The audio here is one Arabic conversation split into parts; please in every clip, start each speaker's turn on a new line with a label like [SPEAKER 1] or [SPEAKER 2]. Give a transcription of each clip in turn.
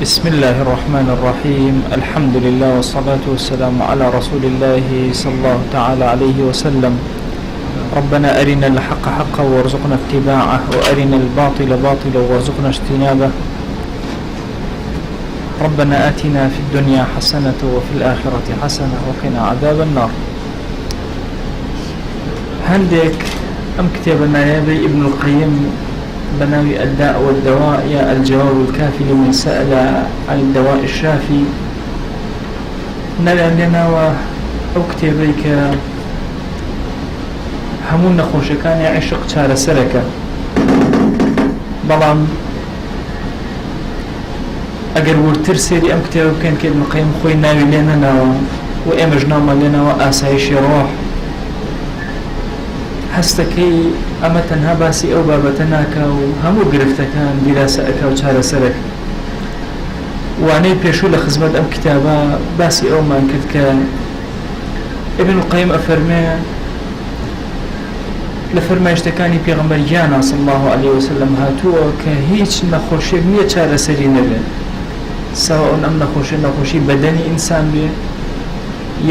[SPEAKER 1] بسم الله الرحمن الرحيم. الحمد لله والصلاة والسلام على رسول الله صلى الله تعالى عليه وسلم. ربنا أرنا الحق حقا وارزقنا اتباعه، وأرنا الباطل باطلا وارزقنا اجتنابه. ربنا آتنا في الدنيا حسنة وفي الآخرة حسنة وقنا عذاب النار. هندك كتابنا يا ابن القيم بناوي الداء والدواء، يا الجواب الكافي لمن سأل عن الدواء الشافي. نلعب لنا أو كتابيك همون نخوش كان يعشق شار سركة بلان اگر ورتر سيري ام كتاب كان كيد مقيم خوي ناوي لنا وامجنام لنا وآسايش روح هستكي اما تنها باسي او بابتناكا وهمو قرفتكان دراسة او شار سرك واني بيشو لخزمت ام كتابا باسي او ما كذكا ابن القيم افرمي لفرمایشتەکانی پێغەمبەریانە صلی الله عليه وسلم هاتووە کە هیچ نەخۆشیێک نییە چارەسەری نەبێت، سەواء ئەم نەخۆشی بەدەنی ئینسان بێ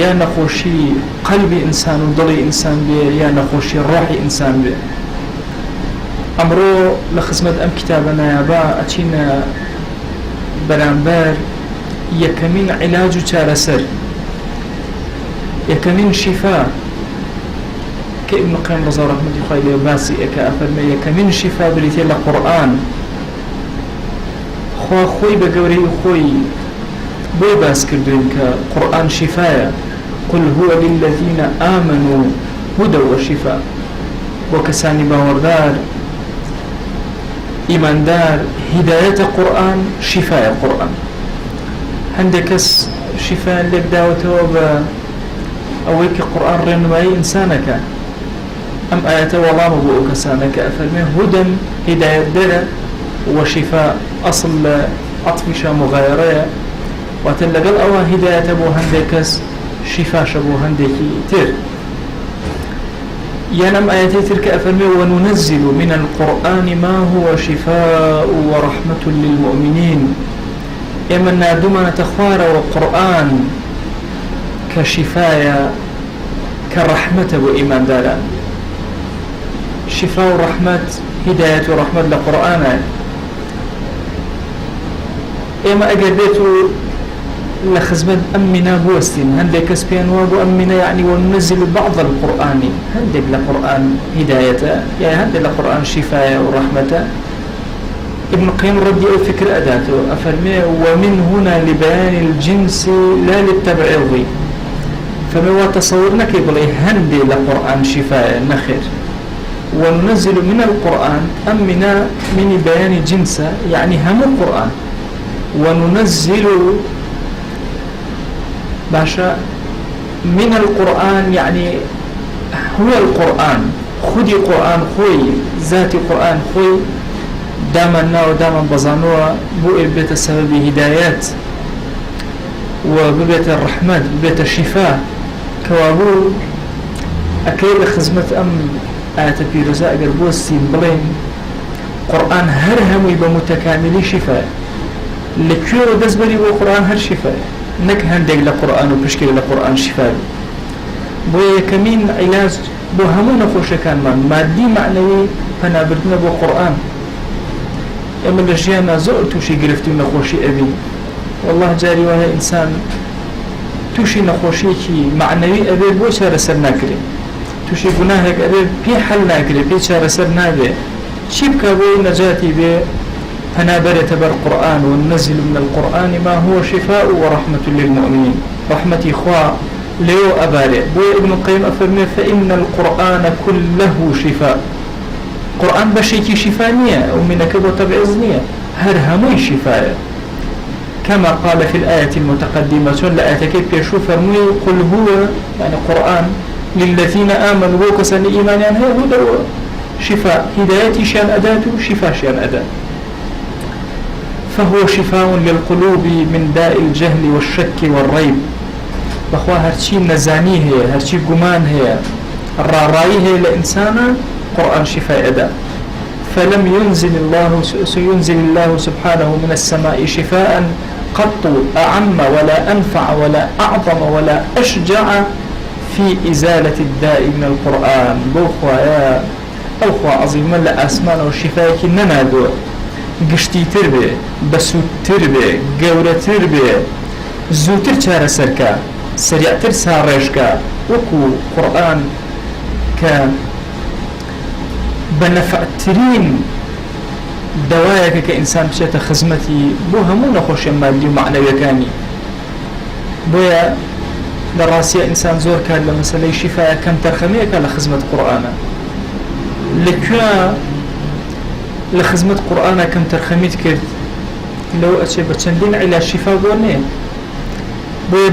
[SPEAKER 1] یا نەخۆشی قەلبی ئینسان و دڵی ئینسان بێ یا نەخۆشی ڕۆحی ئینسان بێ. ئەمڕۆ لە خزمەت ئەم کتابە نایابا ئەچینە بەرامبەر یەکەمین عیلاج و چارەسەر، یەکەمین شیفا كابن القيم رضي الله عنه خيل باسي كأفرمي كمن شفاء بريتي القرآن خوي بقوري خوي بوي باس كردين كقرآن شفاء. قل هو للذين آمنوا هدى وشفاء، وكساني باوردار إيمان دار هداية القرآن شفاء القرآن. عندك شفاء لك داوته أويك القرآن رنمائي إنسانك أم آيات والله مبوء كسانك أفرمي هدى هداية دارة وشفاء أصل أطفشة مغايرة وتلقل أو هداية أبو هندكس شفاء شبو هندكي تر ينم آياتي تلك أفرمي وننزل من القرآن ما هو شفاء ورحمة للمؤمنين. إما دمنا تخوار والقرآن كشفاء كرحمة وإيمان دارا، شفاء ورحمة هداية ورحمة للقرآن. إما أجابته لخزمت أمنا بوستين هندك سبيان وابو أمنا يعني وننزل بعض القرآن هندك لقرآن هداية يعني هندك لقرآن شفاء ورحمة. ابن القيم ردي أو فكر أداته أفرمي ومن هنا لبيان الجنس لا للتبعيض، فما تصورنا كيبلي هندي لقرآن شفاء نخير. وننزل من القرآن أمنا من بيان جنسه يعني هم القرآن، وننزل باشا من القرآن يعني هو القرآن. خدي قرآن خوي ذاتي قرآن خوي دامنا وداما بزانوا بو بيت السبب هدايات وببيت الرحمة ببيت الشفاء كوابو أكيد خزمة أم آيات بيروزا أجر بوستين بلين قرآن هر همي بمتكاملي شفاء لكيرو دزبري بو قرآن هر شفاء نك هندق لقرآن وبشكل لقرآن شفاء بو يكمين علاج بو همون خوش كان من مادي معنوي فنابردنا بو قرآن. اما الاشياء زور توشي قرفتي نخوشي أبي والله جاري وها إنسان توشي نخوشي كي معنوي أبي بو شار سر ناكري توشي گناهك أبي بي حل ناكري بي شار سر نابي شبك بو نجاتي بي فنابرة بر القرآن وننزل من القرآن ما هو شفاء ورحمة للمؤمنين. رحمتي خوا ليو أباري بو ابن القيم أفرمي فإن القرآن كله شفاء. قرآن بشيكي شفانية ومنك وتبعزنية هر هموي شفاء كما قال في الآية المتقدمة لآية كيف يشوف فرمي قل هو يعني قرآن للذين آمنوا وكسن إيمان يعني هدى شفاء هدايتي شان أداته شفاء شان أداة، فهو شفاء للقلوب من داء الجهل والشك والريب. بخوا هرشي نزاني هي هرشي قمان هي الرارائي هي لإنسانا قرآن شفاء أداة. فلم ينزل الله سبحانه من السماء شفاء قط أعم ولا أنفع ولا أعظم ولا أشجع في إزالة الداء من القرآن. بوخوا يا أوخوا عظيم لا أسمان والشفاء كننا دو قشتي تربي بسو تربي قورة تربي زوتر چارە سەرکە سریعتر ساڕێژکە وەکو قورئان کە بە نەفعترین دەوایەکە کە ئینسان بچێتە خزمەتی بۆ هەموو نەخۆشیە مادی و معنەویەکانی. بۆیە لە ڕاستیە ئینسان زۆر کار لە مەسەلەی شیفایە کەم تەرخەمەیەکە لە خزمەت قورئانە. لەکوێ لە خزمەت قورئانە کەم تەرخەمیت کرد لەو ئەچێ بە چەندین عیلاج شیفا بۆ نێ. بۆیە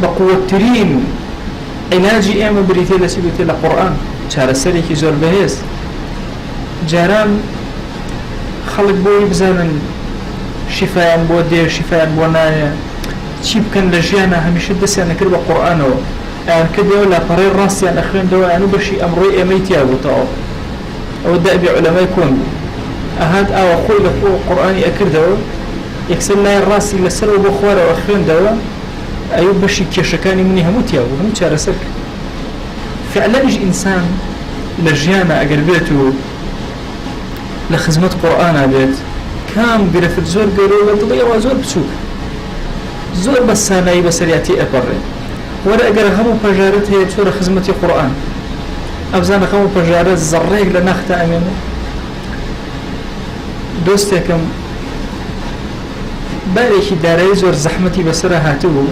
[SPEAKER 1] بە قووەترین عیلاجی ئێمە بریتێ لەچی بێتێ لە قورئان چارەسەرێکی زۆر بەهێز. جاران خەڵک بۆی بزانن شیفایان بۆ دێ شیفایان بۆ نایە چی بکەن لە ژیانە هەمیشە دەستیان نەکرد بە قورئانەوە ئەیان کردەوە لاپەڕەی ڕاستیان ئەخوێندەوە یان و بەشی ئەمڕۆی ئێمەی تیا بووتەوە. ئەوە دەبی عولەمای کۆن بوو ئەهات ئاوە خۆی لە خۆ قورئانی ئەکردەوە یەکسەر لای ڕاستی لەسەرەوە بۆ خوارەوە خوێندەوە ئەوە بەشی کێشەکانی منی هەموو تیا بوو هەموو چارەسەر کرد. فعلەنیش ئینسان لە ژیانە ئەگەر بێت و لە خزمەت قورئانە بێت کام گرفت زۆر گەورەوە دڵی ئەوە زۆر بچووک زۆر بە سانایی بەسەریاتی ئەپەڕێ. وەرە ئەگەر هەموو پەژارەت هەیە چۆرە خزمەتی قورئان ئەبزانە هەموو پەژارە زەڕێک لە ناختا ئەمێنێ. دۆستێکم بارێکی دارایی زۆر زەحمەتی بەسەرە هاتوو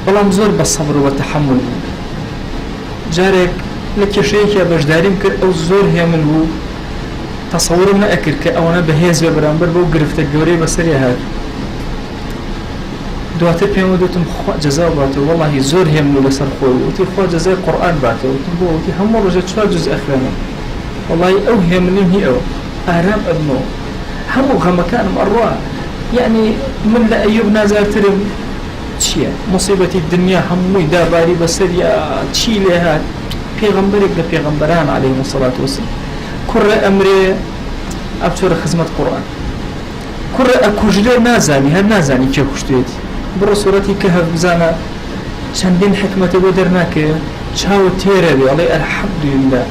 [SPEAKER 1] بەڵام زۆر بە سەبر و بە تەحەمل بوو. جارێک لە کێشەیەکیان بەشداریم کرد ئەو زۆر هێمن بوو تەسەورم نەئەکرد کە ئەوەنە بەهێز بێ بەرامبەر بەو گرفتە گەورەی بەسەری هات. دواتر پێم وتم خوا جەزا باتەوە وەڵاهی زۆر هێمن و لەسەر خۆی وتی خوا جەزای قورئان باتەوە. وتم بۆ وتی هەموو ڕۆژێ 4 جوز ئەخوێنم وەڵاهی ئەو هێمنیم هی ئەوە ئارام ئەبمەوە هەموو غەمەکانم ئەڕوا. یعنی من لە ئەیوب نازارترم چییە مصیبەتی دنیا هەمووی داباری بەسەریا چی لێ هات. پێغەمبەرێک لە پێغەمبەران عەلەیهیمۇ الصەلاة وەسەلام کوڕە ئەمرێ ئەبچۆرە خزمەت قورئان کوڕە ئەکوژرێ نازانی هەر نازانی کێ کوشتێتی بڕۆ سوورەتی کەهف بزانە چەندین حکمەتە بۆ دەرناکەوێ چاوە تێرە بێ ئەڵێ ئەلحەمدولیلا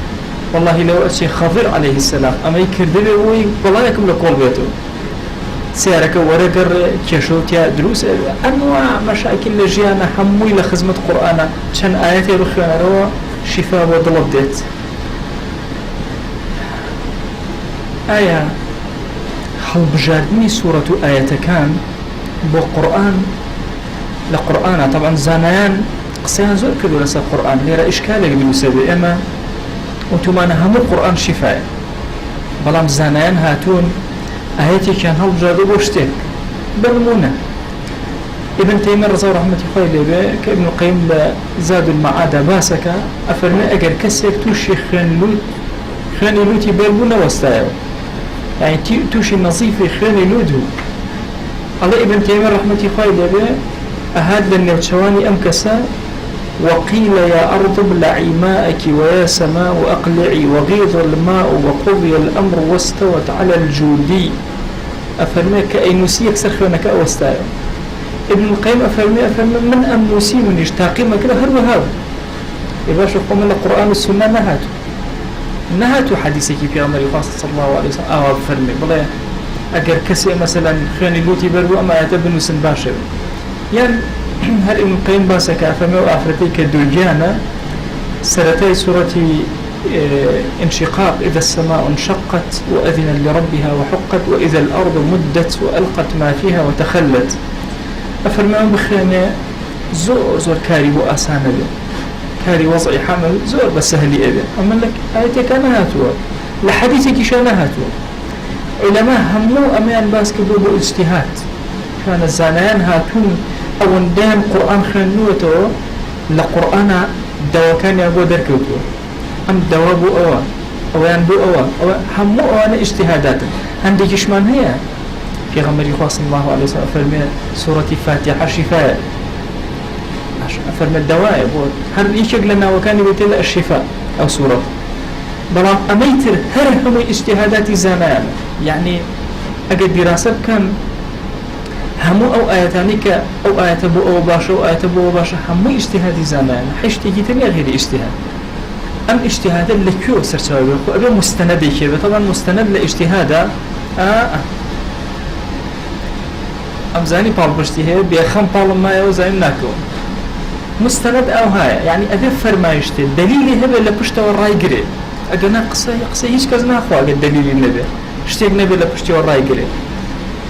[SPEAKER 1] واللهی لەوە ئەچێ خەضر عەلەیهی السەلام ئەمەی کردبێ بۆی بەڵایەکم لە کۆڵ بێتەوە سیارەکە وەرەگەڕێ کێشەوتیا دروست ئەنواع مەشاکل لە ژیانە هەمووی لە خزمەت قورئانە چەند ئاەتێ بخوێنەرەوە شیفا بۆ دڵت دێت. ئایا هەڵبژاردننی سوورەت و ئاەتەکان بۆ قورئان لە قورئانە طبعا زانایان قسەیان زۆر کردو لەسەر قورئان لێرە ئیشکالێک دروستە بێ ئێمە وتمانە هەموو قورئان شیفایە بەڵام زانایان هاتوون ئاەتێکیان هەڵبژاردە بۆ شتێک بنمونە ابن تيمية رضي الله عنه خوي لبه كابن القيم زاد المعاد باسكا أفرمي أجر كسيك توشي خاني لوتي بالبونا وستايو يعني توشي نظيفي خاني لودو الله ابن تيمية رحمة خوي لبه أهاد للنوتشواني أمكسا وقيل يا أرض ابلعي ماءك ويا سماء أقلعي وغيض الماء وقضي الأمر واستوت على الجودي أفرمي كأي نسيك سرخونك أوستايو ابن القيم أفرمي من أمنوسي من يشتاقي ما كده هر وهاب يباش قوم القرآن والسنة نهاتو حديثي في عمر الفاصل صلى الله عليه وسلم أفرمي بلا أجر كسي مثلا خاني لوتي برو أما يتبنو سن باشر يعني هر ابن القيم باسك أفرمي وأفرتي كدوجانا سرتي سورة انشقاق إذا السماء انشقت وأذن لربها وحقت وإذا الأرض مدت وألقت ما فيها وتخلت أفرمان بخيانة زور كاري بو أسانة بي كاري وضعي حمل زور بسهلي أبي أما لك آيتك أنا هاتوا لحديثك شانا هاتوا علماء همو أمان باسك بو اجتهاد كان الزانيان هاتون أو دام قرآن خنوته لقرآن دوا كان يبو دركوتو أم دوا بو أوان أوان بو أوان همو أوان اجتهادات عندك إشمان هي في غمر صلى الله عليه وسلم فرمي سورة فاتحة شفاء فرمي الدواء هل يشق لنا وكان يبتلى الشفاء أو سورة بلام أميتر هم اجتهادات زمان يعني أجد دراسة كان همو أو آياتانك أو آيات بو أو باشا أو آيات بو باشا همو اجتهاد زمان حيشتي تانية غير اجتهاد أم اجتهاد اللي كيو سرسوي أبي مستند كيف طبعا مستند لاجتهاد أم زاني بال بشتي هي بيخم بال ما يوزعين ناكو مستند أو هاي يعني أبي فرمايشتي دليلي هبه لبشته والراي قري أجنا قصة هيش كذا أخوة قد دليل النبي اشتيق نبي لبشته والراي قري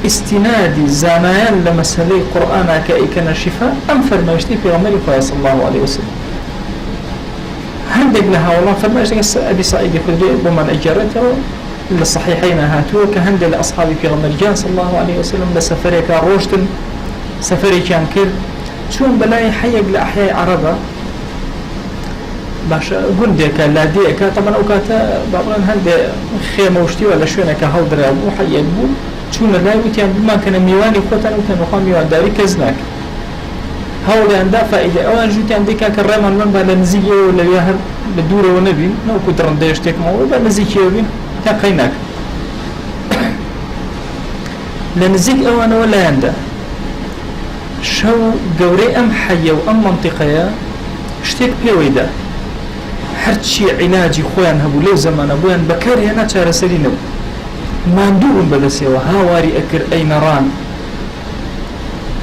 [SPEAKER 1] استنادي زمان لمسألة القرآن كأيكنا شفاء أم فرمايشتي في غمر صلى الله عليه وسلم هندق لها والله فرمايشتي أبي سعيد الخدري بمن أجرته للصحيحين هاتوه كهند لأصحابي في غمر صلى الله عليه وسلم لسفري كان روشتن سفري كان كر شون بلاي حيق لأحياء عربة باش قندك لاديك طبعا أوقات بعضاً هند خيمة وشتي ولا شونك هودر وحيق بو شون لا يمكن بما كان ميواني خوتان وكان وقام ميوان داري كزناك هؤلاء عندها فائدة أولا جوتي عندك كرمان من بالنزية ولا يهر بالدورة ونبي نو كترن ديشتك مو بالنزية وبين تقيناك لنزيك أولا ولا عنده شو جوري أم حية وأم منطقة اشتك بيويدا هرشي علاجي خوان هبو لو زمان أبوان بكاري أنا تشار سرينو ما ندورن بدسي وهاواري أكر أي نران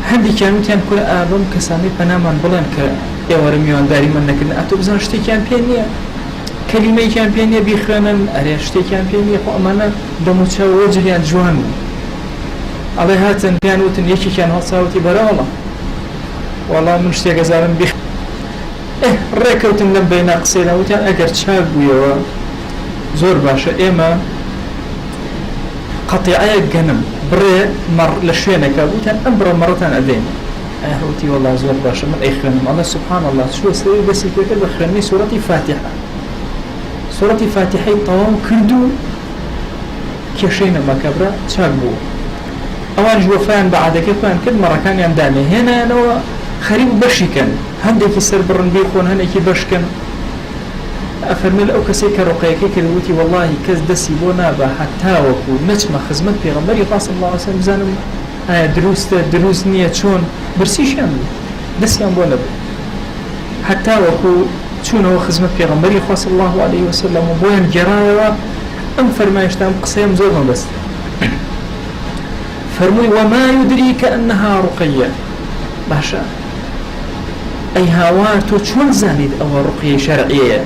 [SPEAKER 1] هندي كانوا تيان كل آبم كسامي بنامان بلان كيوارميوان داري من نكن أتو بزن شتي كان بينيا كلمة كان بينيا بيخانن أري شتي كان بينيا خو أمانة دموتشا وجريان جوان على هاتن كانوا تنيشي كان هالصوتي برالا والله من شتي جزارن بيخ ركوتن لم بين قصينا وتان أجر شاب ويا زور باشا إما قطيعة جنم بري مر لشينا كابوتان أمبر مرة أدين أهوتي والله زور باشا من أي خنم الله سبحان الله شو سوي بس كده بخرني سورة فاتحة سورة فاتحة طوام كردو كشينا مكبرة شابو أوان جوفان بعد كفان كل مرة كان ينداني هنا أنا خريب بشكن هندك يسر برن بيخون هندك بشكن أفرمل أو كسيك رقيك كروتي والله كز دسي بونا حتى وكو نجمة خزمت بيغمبري صلى الله عليه وسلم زانم دروس نية شون برسيش يعمل دسي عم بونا حتى وكو شون هو خزمت بيغمبري صلى الله عليه وسلم وبوين جرايا أم فرمايشتام قصيم زورهم بس فرمي وما يدريك أنها رقية باشا أي هاواتو شون زانيد أو رقية شرعية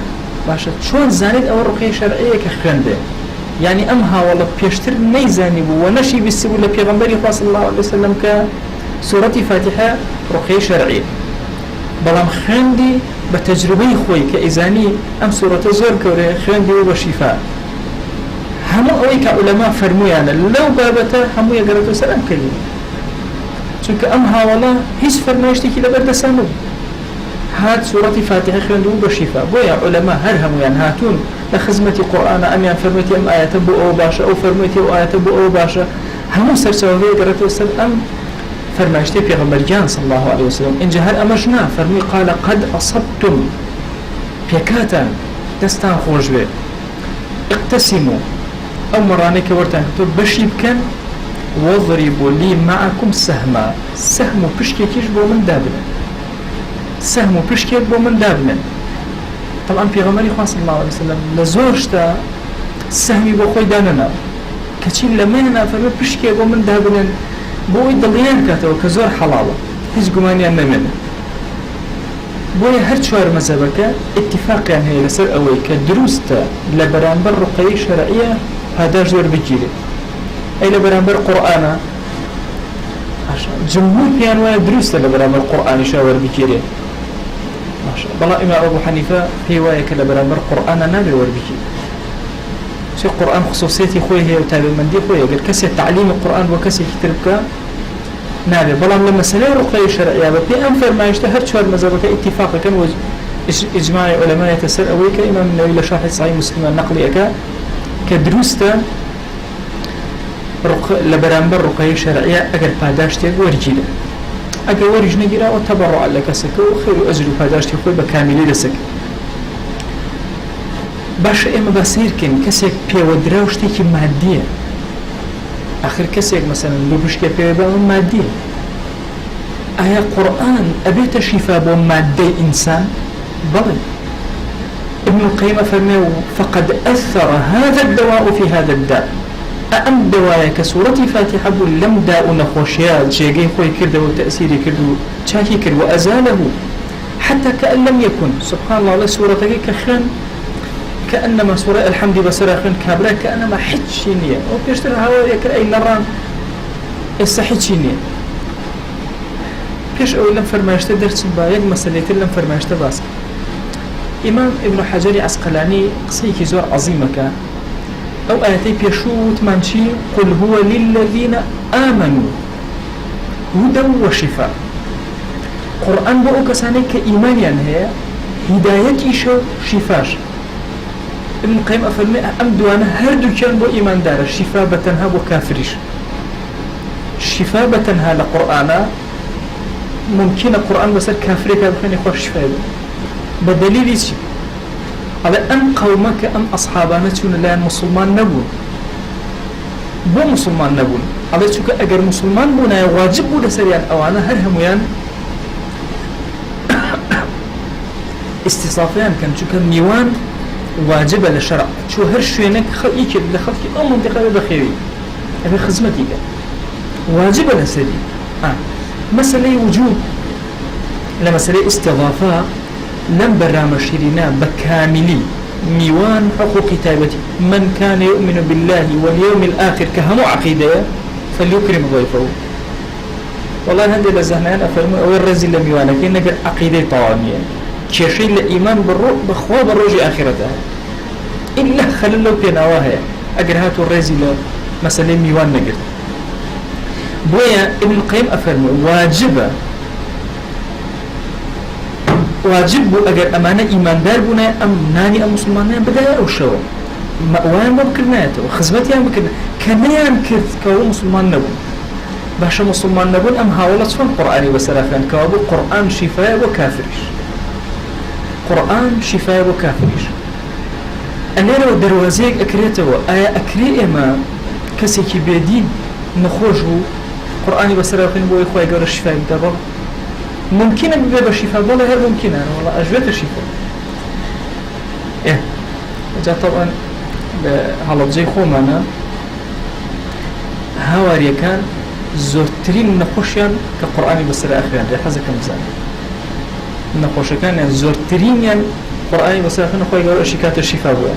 [SPEAKER 1] باشا شون زانيد أو رقية شرعية كخنده يعني أمها والله بيشتر ميزاني بو ونشي بالسبو لبيغمبري صلى الله عليه وسلم كسورة فاتحة رقية شرعية بلام خندي بتجربي خوي كإزاني أم سورة زور كوري خندي وبشفاء همو أويك علماء فرميانا لو بابتا همو يقرأتو سلام كلمة چونك أمها والله هيس فرمايشتك لبرد سامو هات سورة فاتحة خندو بشفاء بويا علماء هرهم يعني هاتون لخزمة قرآن أم يعني فرميتي أم آيات بو أو باشا أو فرميتي أو آيات بو أو باشا همو سرسوه يقرأتو سلام فرمايشتي بيغمبر جان صلى الله عليه وسلم إن جهل أمجنا فرمي قال قد أصبتم بيكاتا دستان خوش بي اقتسموا أو مراني كورتان كتب بشي بكن واضربوا لي معكم سهما سهم بشكي كيش بو من دابنا سهم بشكي بو من دابنا طبعا في غمري صلى الله عليه وسلم لزورشتا سهمي بو خوي داننا كتشين لمننا فرمي بشكي بو من دابنا بو يدليان كاتو كزور حلالة هيز قماني أنا منه بوي هر شوار مذهبك اتفاق يعني هي لسر أوي كدروستا لبرانبر رقية شرعية هذا زور بجيري أي لبرانبر قرآن جمهور بيانوانا دروستا لبرانبر قرآن شاور بجيري بالله إمام أبو حنيفة في وايك لبرانبر قرآن نابي ور بجيري شي القرآن خصوصيتي خوي هي وتابع من دي خوي قال كسي تعليم القرآن وكسي كتربك نابي بلام لما سنة رقية شرعية بي أنفر ما يشتهر شوار مذهبك اتفاقا كان إجماع علماء يتسر أويك إمام النووي لشرح صحيح مسلم النقلي كدروستا لبرانبر رقية شرعية أقل باداشتي ورجيلة أقل ورجنا جرا وتبرع لك سك وخير أجر باداشتي خوي بكاملي لسك باش ئێمە بەسیرکەین کەسێک پێوەدرا و شتێکی مادیە آخر کەسێک مەسەن بشکێ پێوە بە مادیە ئایا قورآن ئەبێتە شیفا بۆ مادەی ئینسان بەڵێ ابن القيم فرمى فقد أثر هذا الدواء في هذا الداء أم دواء كسورة فاتحة لم داء نخوشيا جيجي خوي كرد وتأثيري كرد شاكي كرد وأزاله حتى كأن لم يكن سبحان الله سورة كخان كأنما سورة الحمد بسراخن كابلا كأنما حجينية وبيشتري هوايا كأي نران استحجينية كش أو لم فرماشته درس بايق مسألة لم فرماشته باسك إمام ابن حجر عسقلاني قصيك زور عظيمة كان أو آياتي بيشوت منشي قل هو للذين آمنوا هدى وشفاء قرآن بقى كساني كإيمانيا هي هدايتي شو شفاش ابن القيم أفرمي أم دوانا هردو كان بو إيمان دار الشفاء بتنها بو كافرش الشفاء بتنها لقرآن ممكن القرآن بس الكافر كابخين يخوش شفاء بدليل شيء على أن قومك أم أصحابنا تون لا مسلمان نبون بو مسلمان نبون على شو أجر مسلمان بونا واجب ولا سريان أو أنا هرهم ويان استصافيان كان شو كان ميوان واجب للشرع شو هرشينك خليك لخلك أو منطقة بخيري هذا خدمتي كان واجب لسري مسألة وجود لمسألة استضافة لم برام شيرنا بكاملي ميوان حقوق كتابتي من كان يؤمن بالله واليوم الآخر كهم عقيدة فليكرم ضيفه والله هندي لزهنان أفرموا أول رزل ميوانا كي نقر عقيدة طوامية كيشي الإيمان بالروح بخواب الروج آخرتها إلا خلال لو بيناواها أقر هاتو الرزل مسألة ميوان نقر بويا ابن القيم أفرموا واجب أجر أمانة إيمان دار بنا أم ناني أم مسلمان بدأ أو شو مأوان بكرناته وخزمتي أم بكرنا كمان كرت كوا مسلمان نبون باش مسلمان نبون أم هاولت فن قرآني وسلافان كوابو قرآن شفاء وكافرش قرآن شفاء وكافرش أنا لو دروازيك أكريته آية أكري إما كسيكي بيدين نخوجه قرآني وسلافان بو إخوة يقول الشفاء بدبر ممكن بيبقى الشفاء والله غير ممكن أنا والله أجبت الشفاء إيه جاء طبعا على زي خومنا هواري كان زورترين نخوشيان كقرآني بس الأخير ده حزة كمزان نخوش كان زورترين يعني قرآني بس الأخير نخوي قالوا شكات الشفاء بوا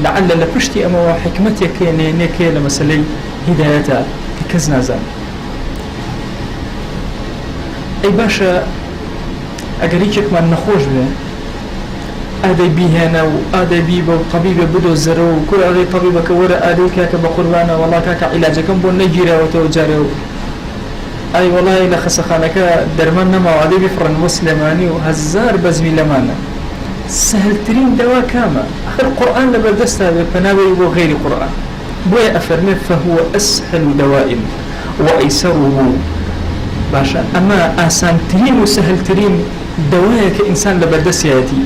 [SPEAKER 1] لعل لبشتي أما حكمتي كي نيكي لمسألة هدايتها كزنا زان أي باشا أجريك من نخوش به أدي بيهنا وأدي بيبا وطبيب بدو الزرو وكل أدي طبيبك ورا أدي كاك بقربانا والله كاك علاجكم بون نجيرا وتوجارو أي والله إلا خسخانك درمان نما وأدي بفرن مسلماني وهزار بزمي لمانا سهل ترين دواء كاما آخر القرآن لبردست هذا فناوي وغير قرآن بويا أفرمي فهو أسهل دواء وأيسره باشا أما آسان ترين وسهل ترين دواء كإنسان لبردست ياتي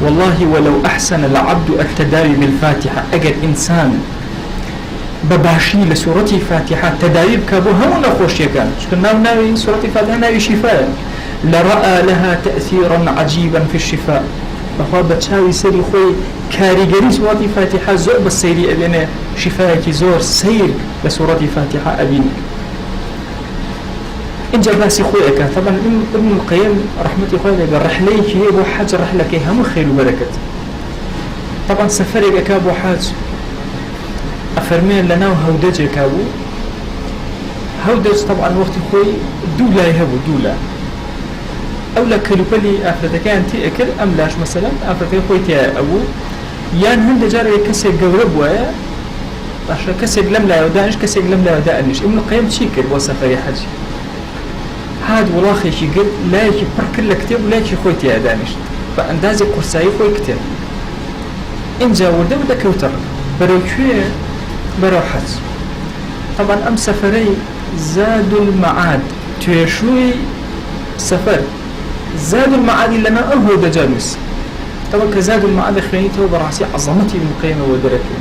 [SPEAKER 1] والله ولو أحسن العبد التداوي بالفاتحة أجد إنسان بباشي لسورة فاتحة تداوي كابو هم نخوش يكان شكنا ناوي سورة فاتحة ناوي شفاء لرأى لها تأثيرا عجيبا في الشفاء بخواب بتشاوي سري خوي كاريجري سورة فاتحة زور بالسيري أبينا شفاء زور سير لسورة فاتحة أبينا إن جباسي خويك طبعا ابن القيم رحمة الله الرحلة كي أبو حاج رحلة كي هم خير وبركة طبعا سفرك كابو حاج أفرمين لنا وهودج كابو هودج طبعا وقت خوي دولا يهبو دولا أولا كلوبلي أفرتك أنت أكل أم لاش مثلا أفرتك خوي تيا أبو يان هند جاري كسي قرب ويا عشان كسي لم لا يودانش كسي لم لا يودانش ابن القيم شيكر وسفري حاج هاد ولاخي شي قل لا يجي بركل كتاب ولا يجي خويتي أدانش فأندازي قرصاي خوي كتاب إن جا ورده بدا كوتر بروكوية بروحت طبعا أم سفري زاد المعاد تويشوي سفر زاد المعاد لنا أهو دجالوس طبعا كزاد المعاد خوينيته براسي عظمتي ابن القيم ودركه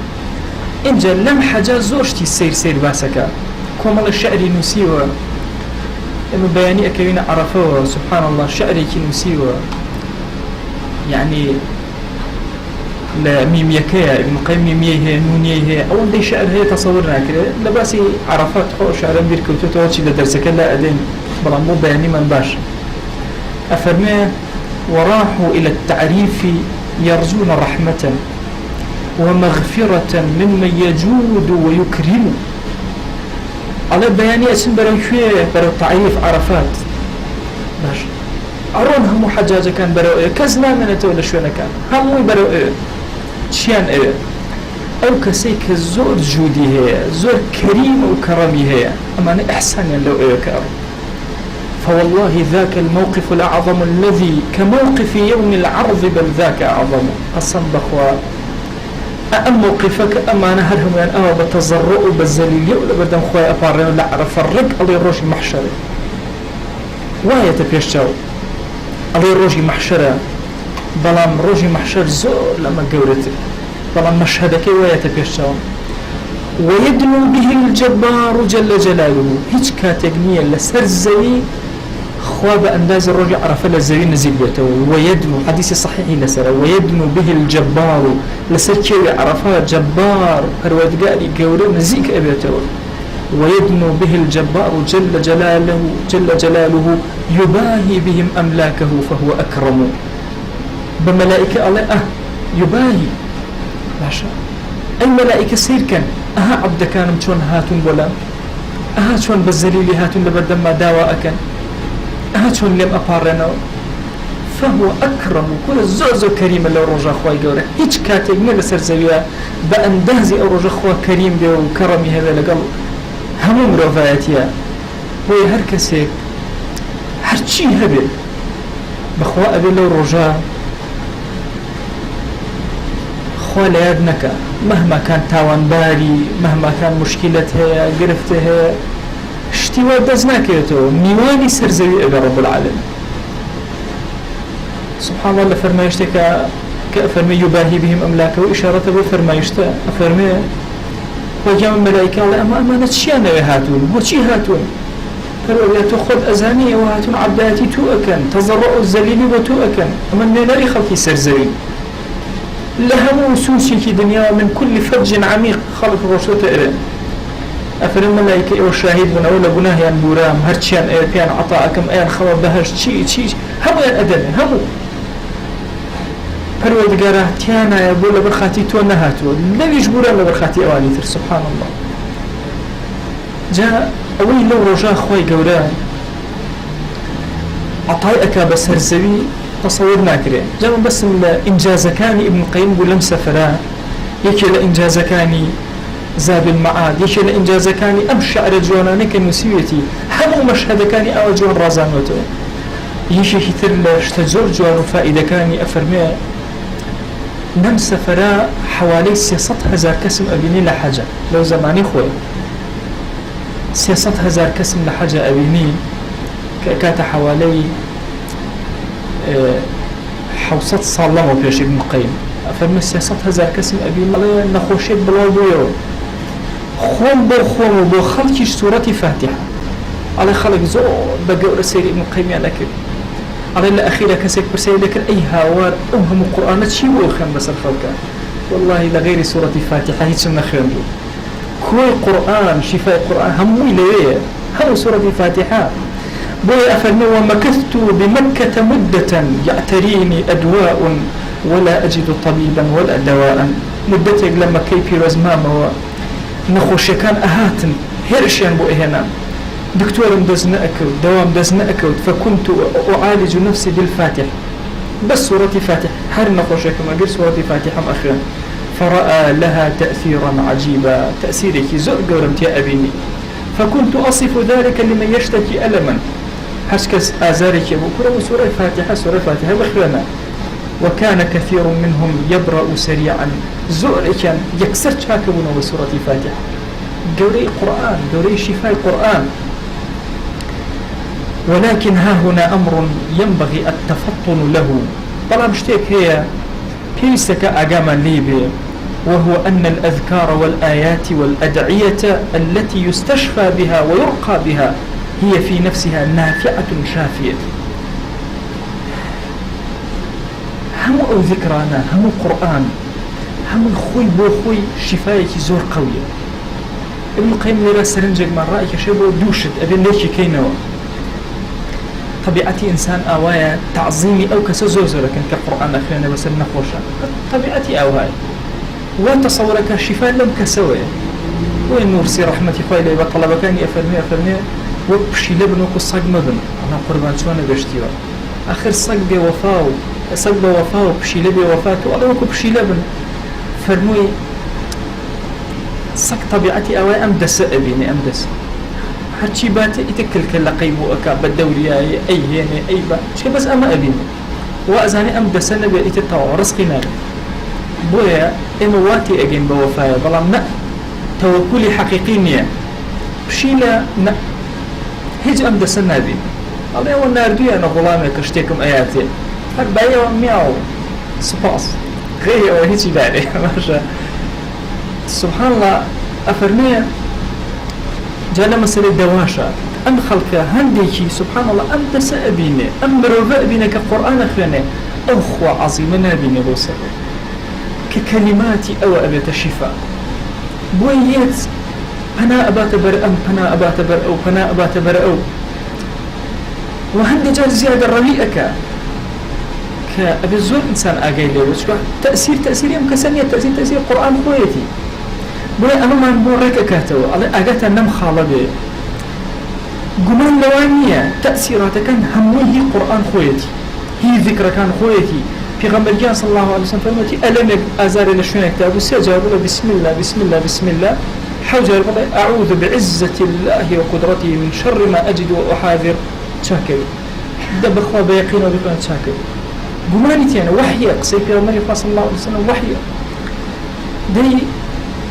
[SPEAKER 1] إنجا لم حاجة زورشتي سير باسكا كومال الشعري نسيوه إنه بياني أكوين عرفوه سبحان الله شعري كي نسيوه يعني لا ميميكية ابن القيم ميميه هي نونيه هي أول دي شعر هي تصورنا كده لباسي عرفات خو شعر أمير كوتو توشي لدرسك لا أدين بلا مو بياني من باش أفرميه وراحوا إلى التعريف يرجون رحمة ومغفرة ممن يجود ويكرم على بياني اسم برو تعريف عرفات باش أرون هم حجاجة كان برو كزنا من تولى شوية كان هم برو شيان أو كسيك زور جودي هي زور كريم وكرمي هي أما أنا إحسان لو كأر فوالله ذاك الموقف الأعظم الذي كموقف يوم العرض بل ذاك أعظم قسم بخوا أم موقفك أما أنا هرهم يعني أما بتزرق بالزليل ولا بدم خويا أبارين لا أعرف الرق الله يروش محشرة واية تبيشتو الله يروش محشرة بلام روجي محشر زور لما قولتك بلام مشهدك واية تبيشتو ويدنو به الجبار جل جلاله هيج كاتجنية لسرزي خواب أنداز الرجل عرف للزوي نزيل بيته ويدنو حديث صحيح لسر ويدنو به الجبار لسركي عرفها جبار هروادقالي قوله نزيك أبيته ويدنو به الجبار جل جلاله يباهي بهم أملاكه فهو أكرم بملائكة الله يباهي باشا أي ملائكة سير كان عبد كانم شون هاتون ولا شون بالزليل هاتون لبردم ما داوا أكن شون لم أبارنا فهو أكرم كل زوزو كريم لو رجع خواي جوري هيج كاتب من السرزوية بأندازي أو رجع خوا كريم بيو كرمي هذا لقل هموم رفايتيا هو هركسي هرشي هبل بخوا أبي لو رجع خوا يدنك مهما كان تاوان باري مهما كان مشكلتها قرفتها اشتوى دزناكيتو نيواني سرزوي أبي رب العالمين سبحان الله فرمايشته كأفرمي يباهي بهم أملاكه وإشارته بفرمايشته أفرمي وجاء الملائكة الله أما نتشيانا يهاتون هو شي هاتون فلو تأخذ أزاني وهاتون عبداتي توأكن تضرع الزليل وتوأكن أما نلاقي خلقي سرزوي لهم وسوسي في دنيا من كل فج عميق خلق رشوة إليه أفرم الملائكة والشاهد من أول بناه ين بورام هرشيان أيان عطاءكم أيان خوا بهش شيء هم ين أدنى هم پروردگاره تیانا یا بولا برخاتی تو نهاتو لویش بولا برخاتی اوانی تر سبحان الله جاء اوی لو رجا خوی گورا عطای اکا بسر زوی تصور ناكرين جاء بس الإنجازكاني ابن القيم بولم سفرا يكي لإنجازكاني زاب المعاد يكي لإنجازكاني أمشع رجواناني كنسيوتي همو مشهدكاني أو جوان رازانوتو يكي كتر لاشتجور جوان وفائدكاني أفرمي نم سفرا حوالي 600,000 كسم أبيني لحاجة لو زماني خوي 600,000 كسم لحاجة أبيني كاتا حوالي حوصت صالة وبيش ابن القيم أفرمي 600,000 كسم أبيني نخوشيت بلاو بويو خوم بو خلقش سورة فاتحة على خلق زور بقى رسيل ابن القيم يعني كده على الأخيرة كسيك برسي لكن أي هاوار أهم القرآن شيء وخم بس الخلق والله لغير سورة الفاتحة هيك نخيم كل قرآن شفاء القرآن هم إليه هم سورة الفاتحة بوي أفرمي ومكثت بمكة مدة يعتريني أدواء ولا أجد طبيبا ولا دواء مدة لما كيبي رزمامة نخوش كان أهاتن هرشيان بو إهنا دكتور مدزنا أكود دوام دزنا أكود فكنت أعالج نفسي بالفاتح بس سورة فاتح هر نخوشك ما قل سورة فاتحة أخيرا فرأى لها تأثيرا عجيبا تأثيرك زر قرمت يا أبيني فكنت أصف ذلك لمن يشتكي ألما حسكس آزارك بكرة سورة فاتحة بخيرنا وكان كثير منهم يبرأ سريعا زرعا يكسر شاكبون بسورة فاتحة قوري القرآن قوري شفاء القرآن ولكن ها هنا أمر ينبغي التفطن له طبعا مشتيك هي پێویستەکە ئاگامان لێ بێ وهو أن الأذكار والآيات والأدعية التي يستشفى بها ويرقى بها هي في نفسها نافعة شافية. هم أو ذكرانا هم قرآن هم خوي بو خوي شفاية زور قوية. ابن القيم لرا سرنجك من رأيك شبه دوشت أبن ليش كينوا طبيعتي إنسان أوايا تعظيمي أو كسزوزر لكن كقرآن أخيانا بس النخوشة طبيعتي أوايا وتصورك الشفاء لم كسوي وين نورسي رحمتي خويلي بطلب كان أفرمي وبشي لبن وقصاق مبن أنا قربان شوانا بشتيوا آخر صق بوفاو بشي لبي وفاته والله وكو بشي لبن فرموي صق طبيعتي أوايا أمدس أبيني أمدس هرچی باته يتكل كلا قيبو أكا بالدورية أي هيني أي با شي بس أما أبيني وأزاني أم دسنة بإتتاو رزقنا بويا إما واتي أجين بوفايا بلام نا توكلي حقيقي نيا بشيلا نا هيج أم دسنة بين الله يوم ناردويا أنا غلامي كشتيكم آياتي هك بايا ومياو سباس غير وهيجي داري ماشا سبحان الله أفرمية جانا مسألة دواشة أم خلقها هنديكي سبحان الله أم تسأ بيني أم مروفاء بيني كقرآن أخواني أخوة عظيمة بيني بوسر ككلماتي أو أبيت الشفاء بويت أنا أبات برأم أنا أبات برأو أنا أبات برأو وهندي جال زيادة ربيئك كأبي الزور إنسان أقايل وشكوه تأثير يوم كسنية تأثير قرآن خويتي بوي أنا ما نبورك أكاتو أجت النم خالبي جمال لوانية تأثيرات كان همه قرآن خويتي هي ذكر كان خويتي في غمر جان صلى الله عليه وسلم فرمتي ألمك أزار لشون كتاب وسجاب بسم الله بسم الله بسم الله حوجر أعوذ بعزة الله وقدرته من شر ما أجد وأحاذر شاكر دبر خوا بيقين وبيقين شاكر جمالتي أنا وحي قصي في غمر صلى الله عليه وسلم وحي دي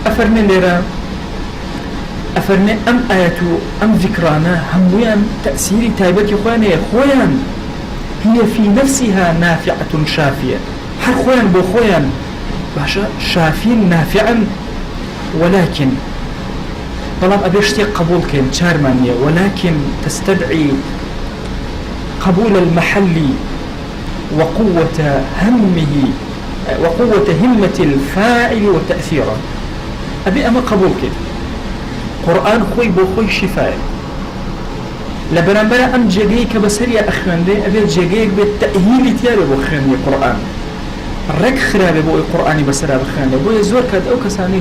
[SPEAKER 1] أفرمي ليرا أفرمي أم آياتو أم ذكرانا همويان تأثيري تايبتي خويان هي في نفسها نافعة شافية هر خويان بو خويان باشا شافين نافعا ولكن طلب أبيشتي قبول كين شارمانية ولكن تستدعي قبول المحل وقوة همة الفاعل وتأثيره أبي أما قبول كده قرآن خوي بو خوي شفاء لبرنبرا أم جاقيك بسرية أخوان دي أبي جاقيك بالتأهيل تياري بو أخوان دي قرآن رك خرابي بو قرآني بسرية أخوان دي بو يزور كاد أو كساني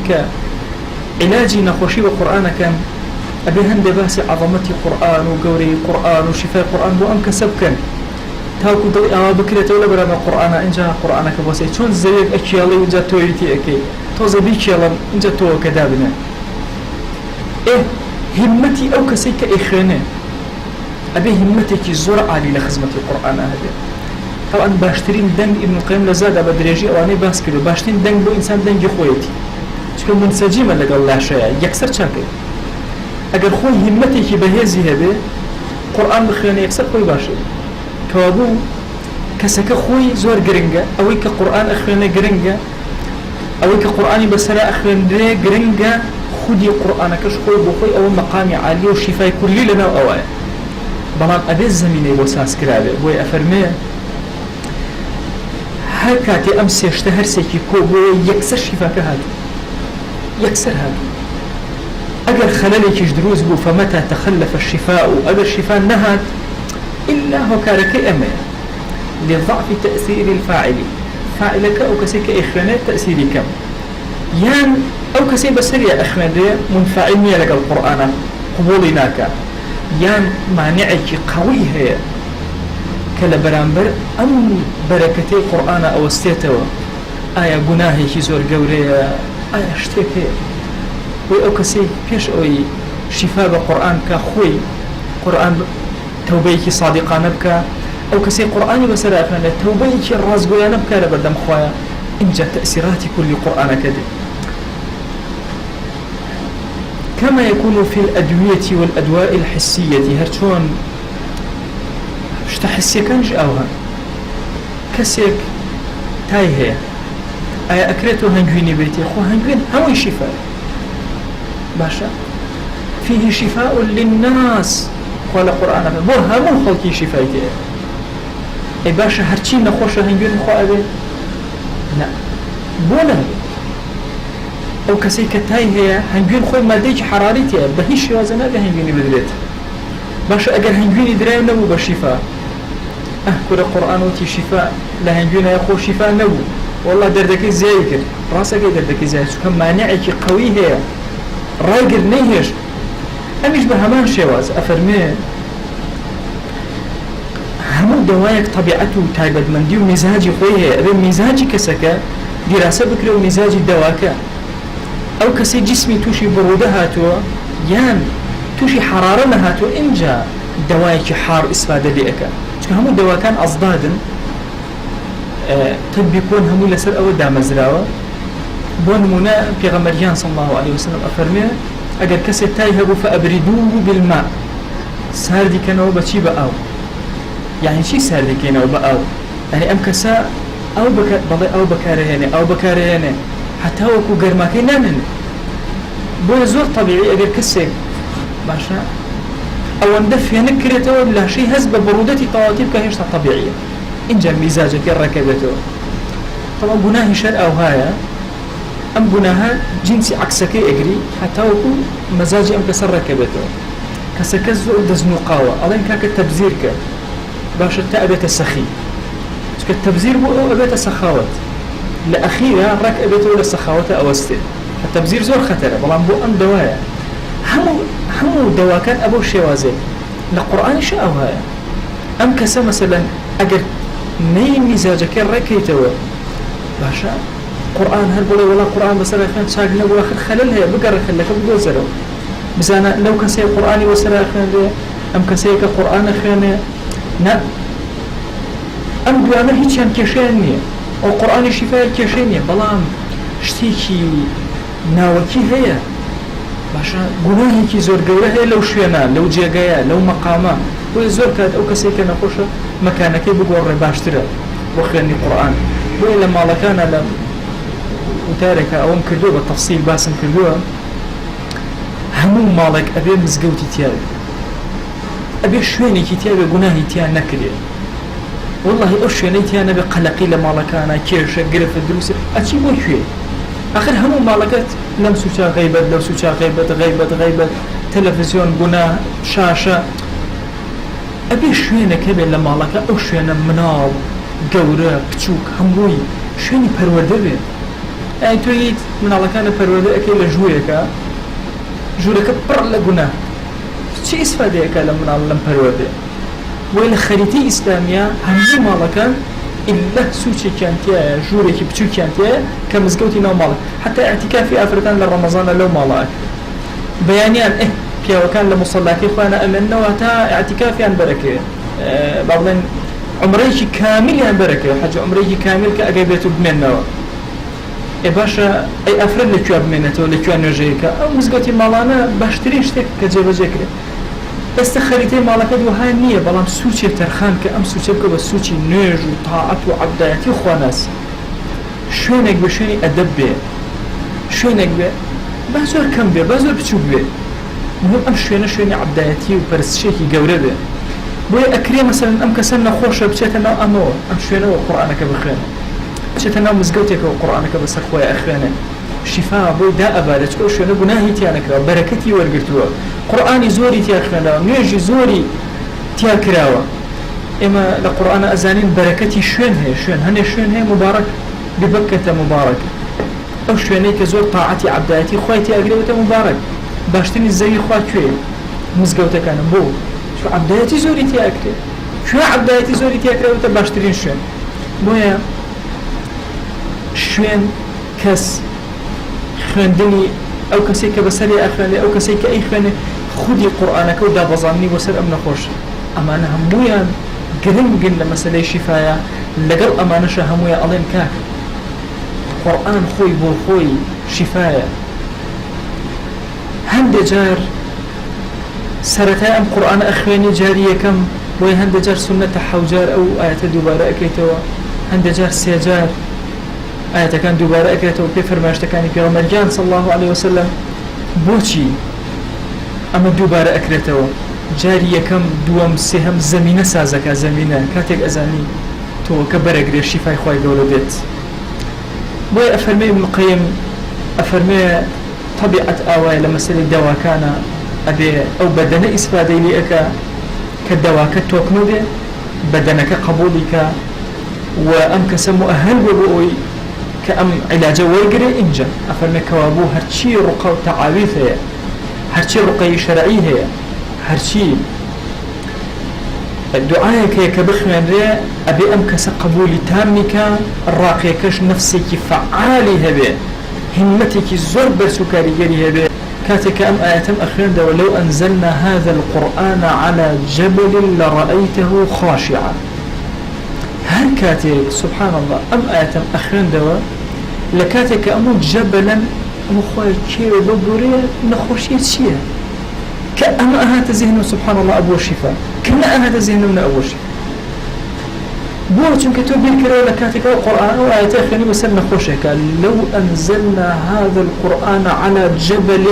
[SPEAKER 1] علاجي نخوشي بقرآن كان أبي هند باسي عظمتي قرآن وقوري قرآن وشفاء قرآن بو أم كسب كان تاكو دوي أما بكرة ولا برنا قرآن إنجا قرآنك بوسي شون زيك أكيالي إنجا تويتي أكي توزي بيك يلا إنجا تو كدابنا إيه همتي أو كسيك إخواني أبي همتك زور عالي لخدمة القرآن هذا طبعا باشترين دنج ابن القيم لزاد بدرجي أواني باس كده باشترين دنج بو إنسان دنج خويتي شكو منسجمة لقى الله شيء يكسر شاكي أجر خوي همتك بهذه هذا قرآن بخياني يكسر خوي باشي كوابو كسك خوي زور جرينجا أو كقرآن أخواني جرينجا أو كقرآن بسرا أخواني جرينجا خدي قرآنك شخوي بخوي أو مقامي عالي وشفاء كل لنا أوائل بلان أبي الزميني وساس كرابي بوي أفرمي هر كاتي أمس يشتهر سيكي كو بوي يكسر شفاك هادو يكسر هادو أجر خلالك دروز بو فمتى تخلف الشفاء أجر شفاء نهد إلا هو كاركي أمي لضعف تأثير الفاعل فاعلك أو كسيك إخوانات تأثيري كم يان أو كسي بسرية أخوانات منفعلني لك القرآن قبولناك يان مانعك قوي هي كلا برامبر أم بركتي القرآن أو استيتوا آية قناهي كيزور قورية آية اشتكي وأو كسي كيش أوي شفاء القرآن كخوي قرآن توبيك صادقان بك أو كسي قرآني بسرعة أخوانات توبيك الرازقويا نبكى لبردم خوايا إنجا تأثيرات كل قرآن كده كما يكون في الأدوية والأدواء الحسية هرشون اشتحسي كانش أوها كسيك تايهي ئایا ئەکرێتەوە هەنگوینی بێتی خۆ هەنگوین هەمووی شیفا باشە فيه شفاء للناس خۆ لە قورئانە بۆ هەموو خەڵکی شیفای تێیە ئەی باشە هەرچی نەخۆشە هەنگوین خۆ ئەبێ نا بۆ نەبێ ئەو کەسەی کە تای هەیە هەنگوین خۆی مادەیەکی حەراری تێیە بە هیچ شێوازە نابێ هەنگوینی بدرێت باشە ئەگەر هەنگوینی درای نەبوو بە شیفا کورە قورئان وتی شیفا لە هەنگوینە خۆ شیفا نەبوو والله دەردەکەی زیای کرد ڕاستەکەی دەردەکەی زیای چونکە مانعێکی قەوی هەیە ڕایگر نەیهێش ئەمیش بە هەمان شێواز ئەفەرمێ هەموو دەوایەک تەبیعەت و تایبەتمەندی و میزاجی خۆی هەیە ئەبێ میزاجی کەسەکە دیراسە بکرێ و میزاجی دەواکە ئەو کەسەی جسمی تووشی بڕوودە هاتووە یان تووشی حرارە نەهاتووە ئینجا دەوایەکی حار ئیسفادە لێ ئەکە چونکە هەموو دەواکان ئەزدادن طبی کۆن هەمووی لەسەر ئەوە دامەزراوە بۆ نمونە پێغەمبەریان صلی الله عليه وسلم ئەفەرمێ ئەگەر کەسێک تای هەبوو فەئەبریدوه بالماء ساردیکەنەوە بەچی بە ئاو یعنی چی ساردیکەنەوە بە ئاو یعنی ئەم کەسە ئەو بەڵێ ئەو بەکارهێنێ ئەو بەکارهێنێ حتا وەکو گەرماکەی نامێنێ بۆیە زۆر طەبیعی ئەگەر کەسێک باشە ئەوەندە فێنک کرێتەوە لاشەی هەست بە بڕوودەتی تەواتی بکە هێشتا طەبیعیە اینجا میزاجەکەی ڕێکە بێتەوە طبعا گوناهی شەر ئەوهایە ئەم گوناهە جنسی عکسەکەی ئەگری هەتا وەکو مەزاجی ئەم کەسە ڕێکە بێتەوە کەسەکە زۆر دەزنوقاوە ئەڵێن کاکە تەبزیر کە باشە تا ئەبێتە سەخی چونکە تەبزیر بۆ ئەو ئەبێتە سەخاوەت لە ئەخیرە ڕێک ئەبێتەوە لە سەخاوەتە ئەوەستێ تەبزیر زۆر خەتەرە بەڵام بۆ ئەم دەوایە هەموو دەواکان ئەبەو شێوازێ لە قورئانیش ئەوهایە ئەم کەسە مەسەلەن ئەگەر نەی میزاجەکەی ڕێکەیتەوە باشە قورئان هەر بڵێ وەڵا قورئان بەسەر خوێن چاک نەبووە خەلەل هەیە بگەڕە خەلەکە بدۆزەرەوە بزانە لەو کەسەیە قورئانی وەسەر خوێندێ ئەم کەسەیە کە قورئانە خوێنێ نا ئەم دوانە هیچیان کێشەیان نییە ئەو قورئانی شیفای کێشەی نییە بەڵام شتێکی ناوەکی هەیە باشە گوناهێکی زۆر گەورە هەیە لەو شوێنە لەو جێگەیە لەو مەقامە بۆیە زۆر کات ئەو کەسێک کە نەخۆشە مەکانەکەی بگۆڕێ باشترە بۆ خوێندنی قورئان بۆیە لە ماڵەکانە لە وتارێکە ئەوم کردووە بە تەفسیل باسم کردووە هەموو ماڵێک ئەبێ مزگەوتی تیاوێ ئەبێ شوێنێکی تیاوێ گوناهی تیان نەکرێ والله ئەو شوێنەی تیان نەبێ قەلەقی لە ماڵەکانە کێشە گرفە دروست ئەچی بۆ کوێ آخر همو مالكات لم سوچا غيبت لو سوچا غيبت تلفزيون گناه شاشة أبي شوينك هبه لمالكا أو شوينه مناو گورا بچوك هموي شويني پرورده بي يعني تويت من على كان پرورده اكي لجويكا جوريكا بر لگناه چه استفاده اكا لمن على لم پرورده وإلى خريطي إسلامية همو مالكا إلا سوچي كانتيا جوري كي بچو كانتيا كمزقوتي نو مالك حتى اعتكافي أفرتان لرمضان لو مالك بيانيان بيا وكان لمصلاكي خوانا أمنا وتا اعتكافي عن بركة بعضين عمريكي كامل عن بركة حاجة عمريكي كامل كأجابته بمنا باشا أي أفرد لكيو بمنته لكيو نرجيكا أو مزقوتي مالانا باشتريش تك كجيبه جكري بس خريطة مالكات وهاي نية بلام سوتشي ترخان كأم سوتشي بكو بس سوتشي نيج وطاعت وعبداياتي وخواناس شوينك بشويني أدب بي شوينك بي بازور كم بي بازور بچوك بي مهم أم شويني عبداياتي وبرسشيكي قورة بي بوي أكري مثلا أم كسرنا خوشة بشيتنا أمو أم شوينه وقرآنك بخينا بشيتنا مزقوتك وقرآنك بس أخويا أخوانا شفاء بوي دا أبادة تقول شوينه بناهي تيانك بركتي ورقرتوا قرآني زوري تياخنا نيجي زوري تياكراوا إما لقرآن أزانين بركتي شوين هي شوين هني شوين هي مبارك ببكة مبارك أو شويني كزور طاعتي عبداتي خواتي أقريوة مبارك باشتني زي خواتي مزقوتا كان بو شو عبداتي زوري تياكري شو عبداتي زوري تياكراوة باشترين شوين بويا شوين كس خوندني أو كسيك بسري أخواني أو كسيك أي خواني خودي قرآنك ودا بظاني وسر أمنا خوش أمانة همويا قرم قلنا مسألة شفايا لقل أمانة همويا ألين كاك قرآن خوي بو خوي شفايا هند جار سرتا أم قرآن أخواني جارية كم وي هند جار سنة حوجار أو آيات دوبارة أكيتوا هند جار سيجار آية كان دوباره أكرته وبي فرماشتكاني في غمرجان صلى الله عليه وسلم بوشي أما دوباره أكرته جاري يكم دوام سهم زمينة سازكا زمينة كاتك أزاني تو كبرق الشفاء خواهي قولدت بوي أفرمي ابن القيم أفرمي طبيعة آواء لمسألة الدواء كان أبي أو بدن إسفادي لك كالدواء كالتوكمو به بدنك قبولك وأم كسمو أهل ببؤي كأم علاج ويقري إنجا أفرمي كوابو هرشي رقا وتعاويث هي هرشي رقا شرعي هي هرشي الدعاء كي كبخمن ري أبي أم كس قبولي تامك الراقي كش نفسك فعالي هبه همتك زور برسكاري جري هبه كاتك أم آياتم أخيرا ولو أنزلنا هذا القرآن على جبل لرأيته خاشعا هل كاتك سبحان الله أم آياتم أخيرا لكاتك أم جبلا مخوي كيو ببوريا نخوشي تشيه كأما أهات ذهنه سبحان الله أبو الشفاء كنا أهات ذهنه من أبو الشفاء بوچون كتب بالكرة لكاتك القرآن وآيات أخيرا بسر نخوشك لو أنزلنا هذا القرآن على جبل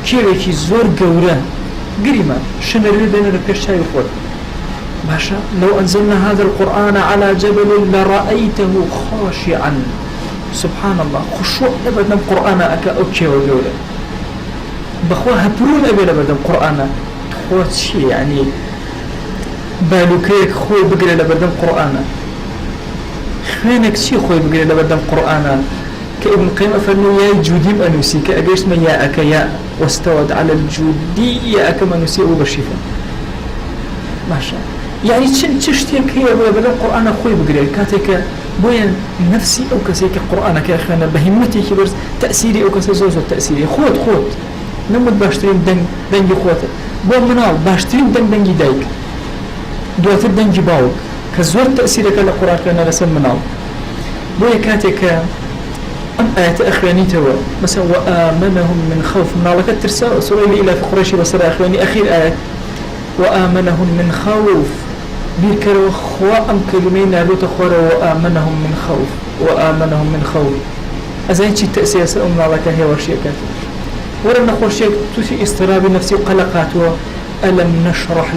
[SPEAKER 1] كيوكي زور قورا قريما شنري بين الكشاي وخور باشا لو أنزلنا هذا القرآن على جبل لرأيته خاشعا سبحان الله خشوع لبدنا القرآن أكا أوكي وقورا بخوا هبرون أبي لبدنا القرآن تخوات شي يعني بالوكيك خوي بقري لبدنا القرآن خوينك شي خوي بقري لبدنا القرآن كابن القيم أفرنو يا جوديم أنوسي كأجيش من يا أكيا واستوت على الجودي يا أكما نسي وبشفا ما شاء يعني تشتيك هي لبدنا القرآن خوي بقري كاتك بوين نفسي أو كسيك القرآن كأخوانا بهمتي كبرز تأثيري أو كسيزوز التأثيري خوت نمد باشترين دنجي خوته بو منال باشترين دنجي دايك دواتر دنجي باوك كزور تأثيرك للقرآن كأنا رسم منال بو يكاتك أم آيات أخواني توا مثلا وآمنهم من خوف منالك الترساء سورة إلى في قريش وسر أخواني أخير آيات وآمنهم من خوف بيركروا خوا أم كلمين نالو تخورا وآمنهم من خوف أزايتي التأثير سأمنا لك هي ورشيكات ورنا خورشيك تسي استرابي نفسي وقلقات ألم نشرح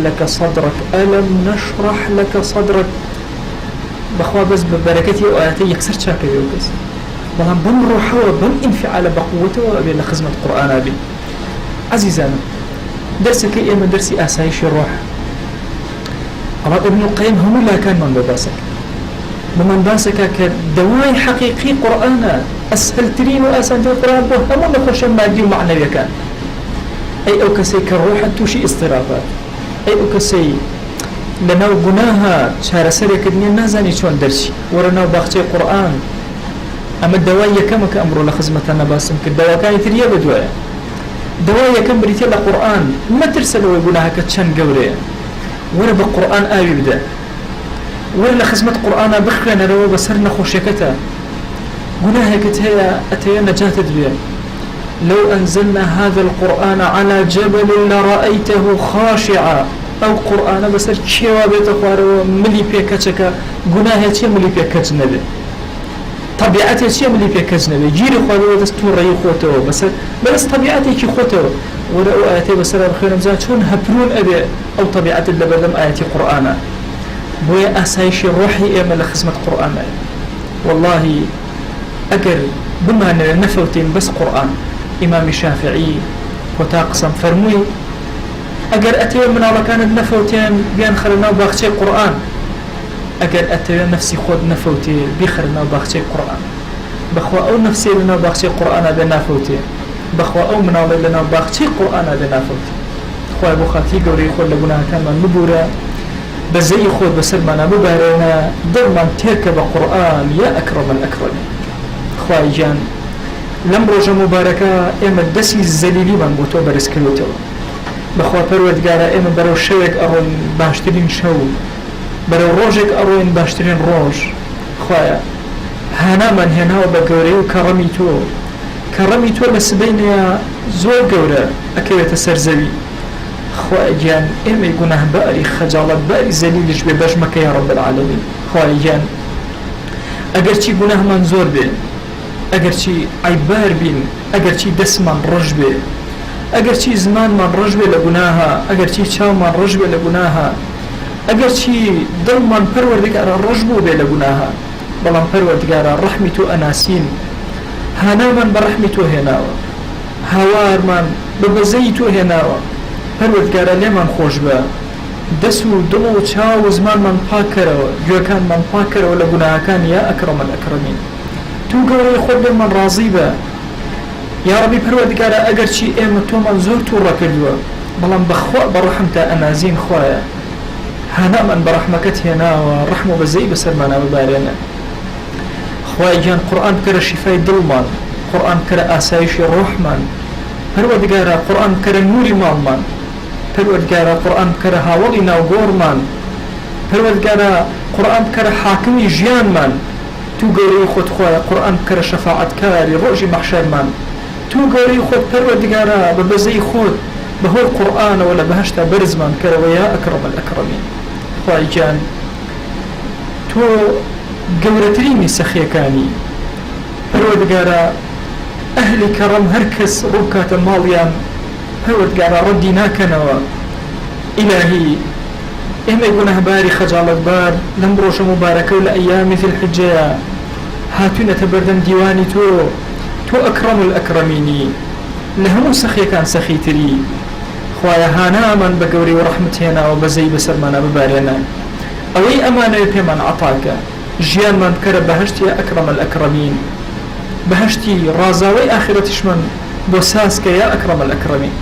[SPEAKER 1] لك صدرك بخوا بس ببركتي وآياتي يكسر شاكي يوكس بلان بم روحه وبم انفعال بقوته وأبي لخزمة القرآن أبي عزيزانا درسك إيما درسي آسايش الروح الله ابن القيم هم لا كان من بباسك بمن باسك كدواي حقيقي قرآن أسهل ترين وأسهل القرآن هم نخش مادي ومعنوي كان أي أو كسي كالروح توشي استرابات أي أو كسي لناو بناها شهر سريك الدنيا نازاني شون درسي ورناو باختي قرآن أما الدواية كما كأمر لخزمتنا باسم كالدواء كان يتريا بدوايا دواية كم بريتي القرآن ما ترسلوا يقولها كتشان قوريا ولا بالقرآن آي يبدأ ولا خزمة قرآن بخنا لو بسرنا خوشكتا قلناها كتهيا أتيا نجاة دبيا لو أنزلنا هذا القرآن على جبل لرأيته خاشعا أو قرآن بسر كيوا بيت أخوار ملي بيكتشكا قلناها تيا ملي بيكتشنبي طبيعتي تيا ملي بيكتشنبي جيري خوالي ودستور رأي خوته بس طبيعتي كي خوته ولا آياتي بسر الخير مزان شون هبرون أبي أو طبيعة اللبدم آياتي قرآن بويا أسايش روحي إيما لخزمة قرآن والله أقر بما نفوتين بس قرآن إمام الشافعي وتاقسم فرموي أقر أتيا من الله كانت نفوتين بيان خلنا باختي قرآن أقر أتيا نفسي خود نفوتي بيخرنا باختي قرآن بخوا أو نفسي لنا باختي قرآن بنافوتي بخوا أو من الله لنا باختي قرآن بنافوتي خوا أبو خاتي قوري خود لبناها كان من نبورا بزي خود بسلمنا مبارنا ضمن تركب قرآن يا أكرم الأكرمين خواهي جان لم رجا مباركة إما دسي الزليلي من بوتو برسكلوتو بخوا پروردگارا إما برو شوك أروين باشترين شو برو روجك أروين باشترين روج خواهي هانا من هنا وبقوري وكرمي تو بس بين زور قورا أكيوة سرزوي خواهي جان إما يقونه باري خجالة باري زليلش ببجمك يا رب العالمين خواهي جان ئەگەرچی گوناهمان زۆر بێ، ئەگەرچی عیبار بین، ئەگەرچی دەستمان ڕەش بێ، ئەگەرچی زمانمان ڕەش بێ لە گوناها، ئەگەرچی چاومان ڕەش بێ لە گوناها، ئەگەرچی دڵمان پەروەردگارە ڕەش بوو بێ لە گوناها، بەڵام پەروەردگارە ڕەحمی تۆ ئەناسین، هانامان بە ڕەحمی تۆ هێناوە، هاوارمان بە بەزەی تۆ هێناوە، پەروەردگارە لێمان خۆش بە، دەست و دڵ و چاو و زمانمان پاک کەرەوە، گوێکانمان پاک کەرەوە لە گوناهەکان یا ئەکرەم الئەکرەمین. تو گەورەی خۆت بێمان ڕازی بە، یا ڕەبی پەروەردگارە ئەگەرچی ئێمە تۆمان زۆر تووڕە کردووە، بەڵام بەخوا بە ڕەحمتە ئەنازین خوایە، هانامان بە ڕەحمەکەت هێناوە، ڕەحم و بەزەی بەسەرمانە ببارێنە. خوای گیان قورئان بکەرە شیفای دڵمان، قورئان بکەرە ئاسایشی ڕۆحمان، پەروەردگارە قورئان بکەرە نوری ماڵمان، پەروەردگارە قورئان بکەرە هاوڵی ناوگۆڕمان، پەروەردگارە قورئان بکەرە حاکمی ژیانمان، تو گەورەی خۆت خوایە قورئان بکەرە شەفاعەتکاری ڕۆژی مەحشەرمان، تو گەورەی خۆت پەروەردگارە بە بەزەی خۆت بەهۆی قورئانەوە لە بەهەشتا بەرزمان کەرەوە یا ئەکرەم الئەکرەمین. خوای گیان تۆ گەورەترینی سەخیەکانی، پەروەردگارە ئەهلی کەڕەم هەر کەس ڕووکاتە ماڵیان پەروەردگارە ڕەدی ناکەنەوە. ئیلاهی ئێمەی گونەهباری خەجاڵەتبار لەم ڕۆژە مبارەکە و لە ئەیامی ذی الحجەیە هاتوونەتە بەردەم دیوانی تۆ ئەکرەم الئەکرەمینی، لە هەموو سەخیەکان سەخیتری. خوایە هانامان بە گەورەی و ڕەحمت هێناوە بەزەی بەسەرمانە ببارێنە، ئەوەی ئەمانەوێ پێمان عەتاکە، ژیانمان بکەرە بەهەشت یا ئەکرەم الئەکرەمین، بەهەشتی ڕازاوەی ئاخرەتیشمان بۆ ساسکە یا ئەکرەم الئەکرەمین.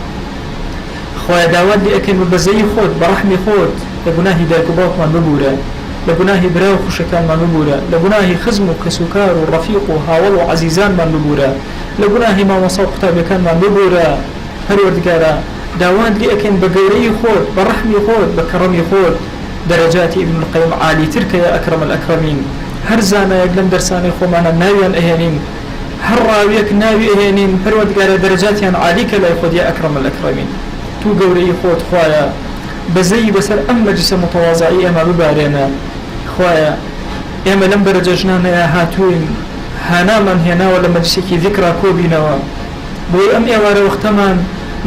[SPEAKER 1] خوایە داوات لێ ئەکەین بە بەزەی خۆت بە ڕەحمی خۆت لە گوناهی دایک و باوکمان ببوورە، لە گوناهی برا و خوشەکانمان ببوورە، لە گوناهی خزم و کەسوکار و ڕەفیق و هاوڵ و عەزیزانمان ببوورە، لە گوناهی مامۆستا و قوتابیەکانمان ببوورە. پەروەردگارە داوات لێ ئەکەین بە گەورەی خۆت بە ڕەحمی خۆت بە کەڕەمی خۆت دەرەجاتی ئیبن القەیم عالیتر کە یا ئەکرەم الئەکرەمین. هەر زانایەک لەم دەرسانەی خۆمانە ناویان ئەهێنین، هەر ڕاویەک ناوی ئەهێنین، پەروەردگارە دەرەجاتیان عالی کە لای خۆت یا ئەکرەم الئەکرەمین. تو گەورەی خۆت خوایە بەزەی بەسەر ئەم مەجلیسە متەواضعی ئێمە ببارێنە. خوایە ئێمە لەم بەرەجە ژنانەیە هاتووین، هانامان هێناوە لە مەجلیسێکی ذیکرا کۆبینەوە، بۆی ئەم ئێوارە وەختەمان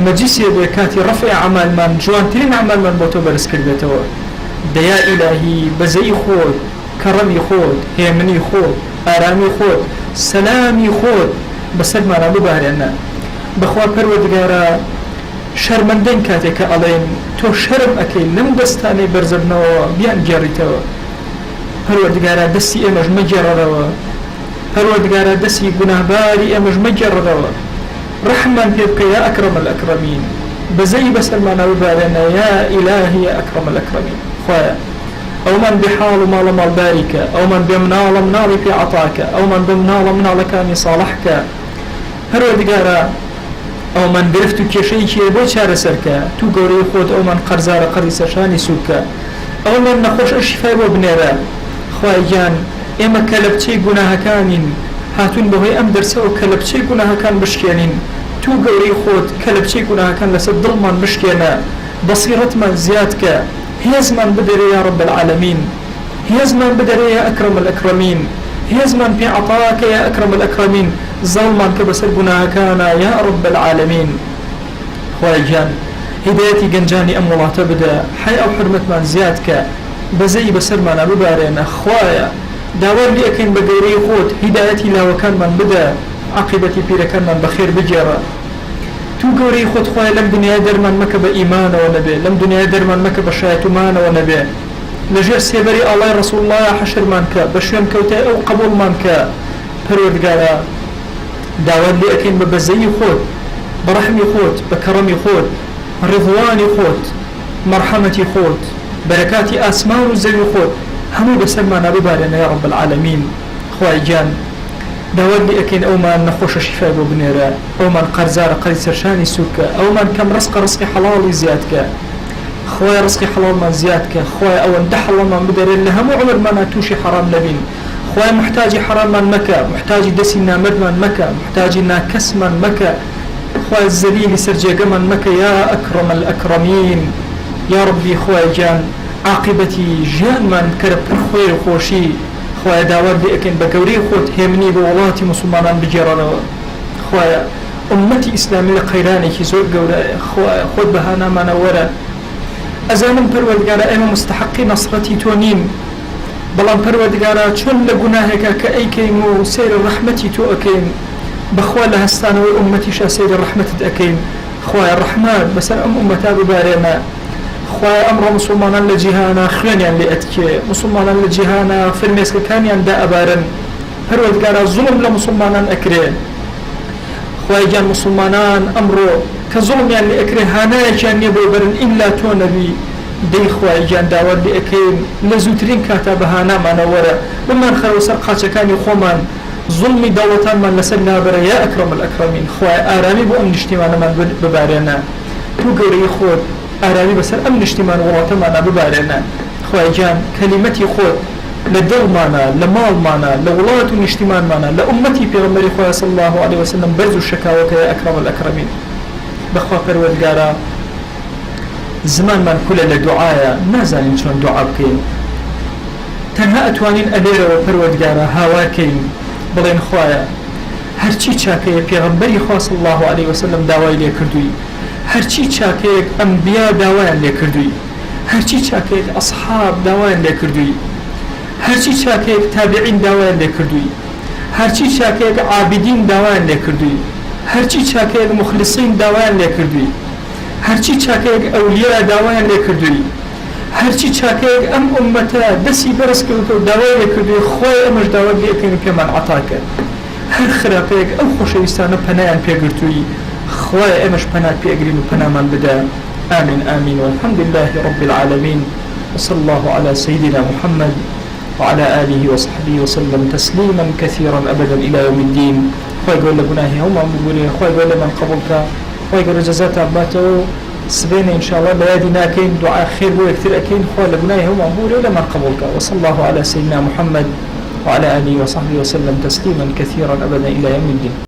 [SPEAKER 1] مەجلیسێ بێ کاتی ڕەفعی عەمالمان جوانترین عەمالمان بۆ تۆ بەرز کردێتەوە. دەیا ئیلاهی بەزەی خۆت، کەڕەمی خۆت، هێمنی خۆت، ئارامی خۆت، سەلامی خۆت بەسەرمانە ببارێنە. بەخوا پەروەردگارە شەرمەندەین کاتێک کە ئەڵێن تۆ شەرم ئەکەی لەم دەستانەی بەرزبنەوە بیان گێڕیتەوە. پەروەردگارە دەستی ئێمەش مەگێڕەرەوە، پەروەردگارە دەستی گوناهباری ئێمەش مەگێڕەرەوە، ڕەحممان پێ بکە یا ئەکرەم الئەکرەمین، بەزەی بەسەرمانە ببارێنە یا ئیلاهی یا ئەکرەم الئەکرەمین. خوایە ئەومان بێحاڵ و ماڵە ماڵداریکە، ئەومان بێ مناڵە مناڵی پێ عەتاکە، ئەومان بێ مناڵە مناڵەکانی ساڵحکە. پەروەردگارە ئەومان گرفت و کێشەیەکی بۆ چارەسەرکە، تو گەورەی خۆت ئەومان قەرزارە قەری سەرشانی سوودکە، ئەومان نەخۆشە شیفای بۆ بنێرە. خوای گیان ئێمە کەلەپچەی گوناهەکانین، هاتوون بەهۆی ئەم دەرسەوە کەلەپچەی گوناهەکان بشکێنین. تو گەورەی خۆت کەلەپچەی گوناهەکان لەسەر دڵمان بشکێنە، بەسیرەتمان زیادکە، هێزمان بدەرێ یا رب العالمین، هێزمان بدەرێ یا ئەکرەم الئەکرەمین، هێزمان پێ عەتاکە یا ئەکرەم الئەکرەمین، زەڵمان کە بەسەر گوناهەکانە یا رب العالمین. خوای گیان هیدایەتی گەنجانی ئەم وڵاتە بدە، حەی ئەو حرمەتمان زیادکە، بەزەی بەسەرمانە ببارێنە. خوایە داوای لێ ئەکەین بە گەورەی خۆت هیدایەتی لاوەکانمان بدە، عاقبەتی پیرەکانمان بەخێر بگێڕە. تو گەورەی خۆت خوایە لەم دنیای دەرمان مەکە بە ئیمانەوە نەبێ، لەم دنیای دەرمان مەکە بە شایەتومانەوە نەبێ، لەژێر سێبەری ئاڵای ڕەسوڵڵڵە حەشرمان کە، بە شوێن کەوتای ئەو قبوڵمان کە. پەروەردگارە داوات لێ ئەکەین بە بەزەی خۆت، بە ڕەحمی خۆت، بە کەڕەمی خۆت، ڕضوانی خۆت، مەرحەمەتی خۆت، بەرەکاتی ئاسمان و زەوی خۆت هەموو بەسەرمانە ببارێنە یا رب العالمین. خوای گیان داوات لێ ئەکەین ئەومان نەخۆشە شیفای بۆ بنێرە، ئەومان قەرزارە قەری سەرشانی سوودکە، ئەومان کەم ڕزقی حەڵاڵی زیادکە. خوای ڕزقی حەڵاڵمان زیادکە، خوای ئەوەندە حەڵاڵمان بدەرێن لە هەموو عمرمانە تووشی حەرام نەبین. خوای محتاجی حەراممان مەکە، محتاجی دەستی نامەردمان مەکە، محتاجی ناکەسمان مەکە. خوای زەلیلی سەرجێگەمان مەکە یا ئەکرەم الئەکرەمین. یا ربی خوای گیان عاقبەتی ژیانمان کەرە پڕ خۆیر و خۆشی. خوايا داوات لأكن بكوري خود همني بولاتي مسلمان بجيرانه خوايا أمتي إسلامي لقيراني كي زور قولا خود بهانا ما نورا أزانم پروردگارا اما مستحقي نصرتي تونين بلان پروردگارا چون لگناهك كأيكيم سير رحمتي تو أكيم بخوا لهستان وأمتي شا سير رحمتي أكيم خوايا الرحمن بس أمتا ببارينا خوايا أمر مسلمانا لجهانا خوانيا لأتكي مسلمانا لجهانا فرميسك كانيا دا أبارن پروردگارا ظلم لمسلمانا أكرين خواهي جان مسلمانان أمرو كظلم يعني لأكره هانايا جان يبو برن إلا تو نبي دي خواهي جان داود لأكين لزوترين كاتبها نام أنا ورا بمن خلو سرقاتش كان يخومان ظلمي دولتان من لسلنا برا يا أكرم الأكرمين خواهي آرامي بو أمن اجتماعنا من ببارينا تو قوري خود آرامي بسر أمن اجتماع وطمانا ببارينا خواهي جان كلمتي خود لدل مانا لمال مانا لولات الاجتماع مانا لأمتي بيغمري خويا صلى الله عليه وسلم برزو الشكاوى يا أكرم الأكرمين بخوا پروردگارا زمان من كل لدعايا نازانين شون دعاء بكين تنها أتوانين أليرا وپروردگارا هاواكين بلين خوايا هرچی چاكي بيغمري خويا صلى الله عليه وسلم داوای لي كردوي هرچی چاكي أنبياء داوای لي كردوي هرچی چاكي أصحاب داوای لي كردوي هرچی چاکێک تابعین داوایان لێ کردووی هەرچی چاکێک عابدین داوایان لێ کردووی هەرچی چاکێک مخلصین داوایان لێ کردووی هەرچی چاکێک ئەولیا داوایان لێ کردووی هەرچی چاکێک ئەم ئومەتە دەستی بەرز کردووە و داوای لێ کردووی خۆی ئەمەش داوای لێ کردن پێمان عەتا کرد هەر خراپەیەک ئەو خۆشەویستانە پەنایان پێگرتووی خۆی ئەمەش پەنات پێگرین و پەنامان بدە آمين آمين والحمد لله رب العالمين وصلى الله على سيدنا محمد وعلى آله وصحبه وسلم تسليما كثيرا أبدا إلى يوم الدين خوي قول لبناهي هم مقولين خوي قول لمن قبلك خوي قول جزات عباته سبين إن شاء الله بيادي ناكين دعاء خير بو كثير أكين خوي لبناهي هم مقولين لمن قبلك وصلى الله على سيدنا محمد وعلى آله وصحبه وسلم تسليما كثيرا أبدا إلى يوم الدين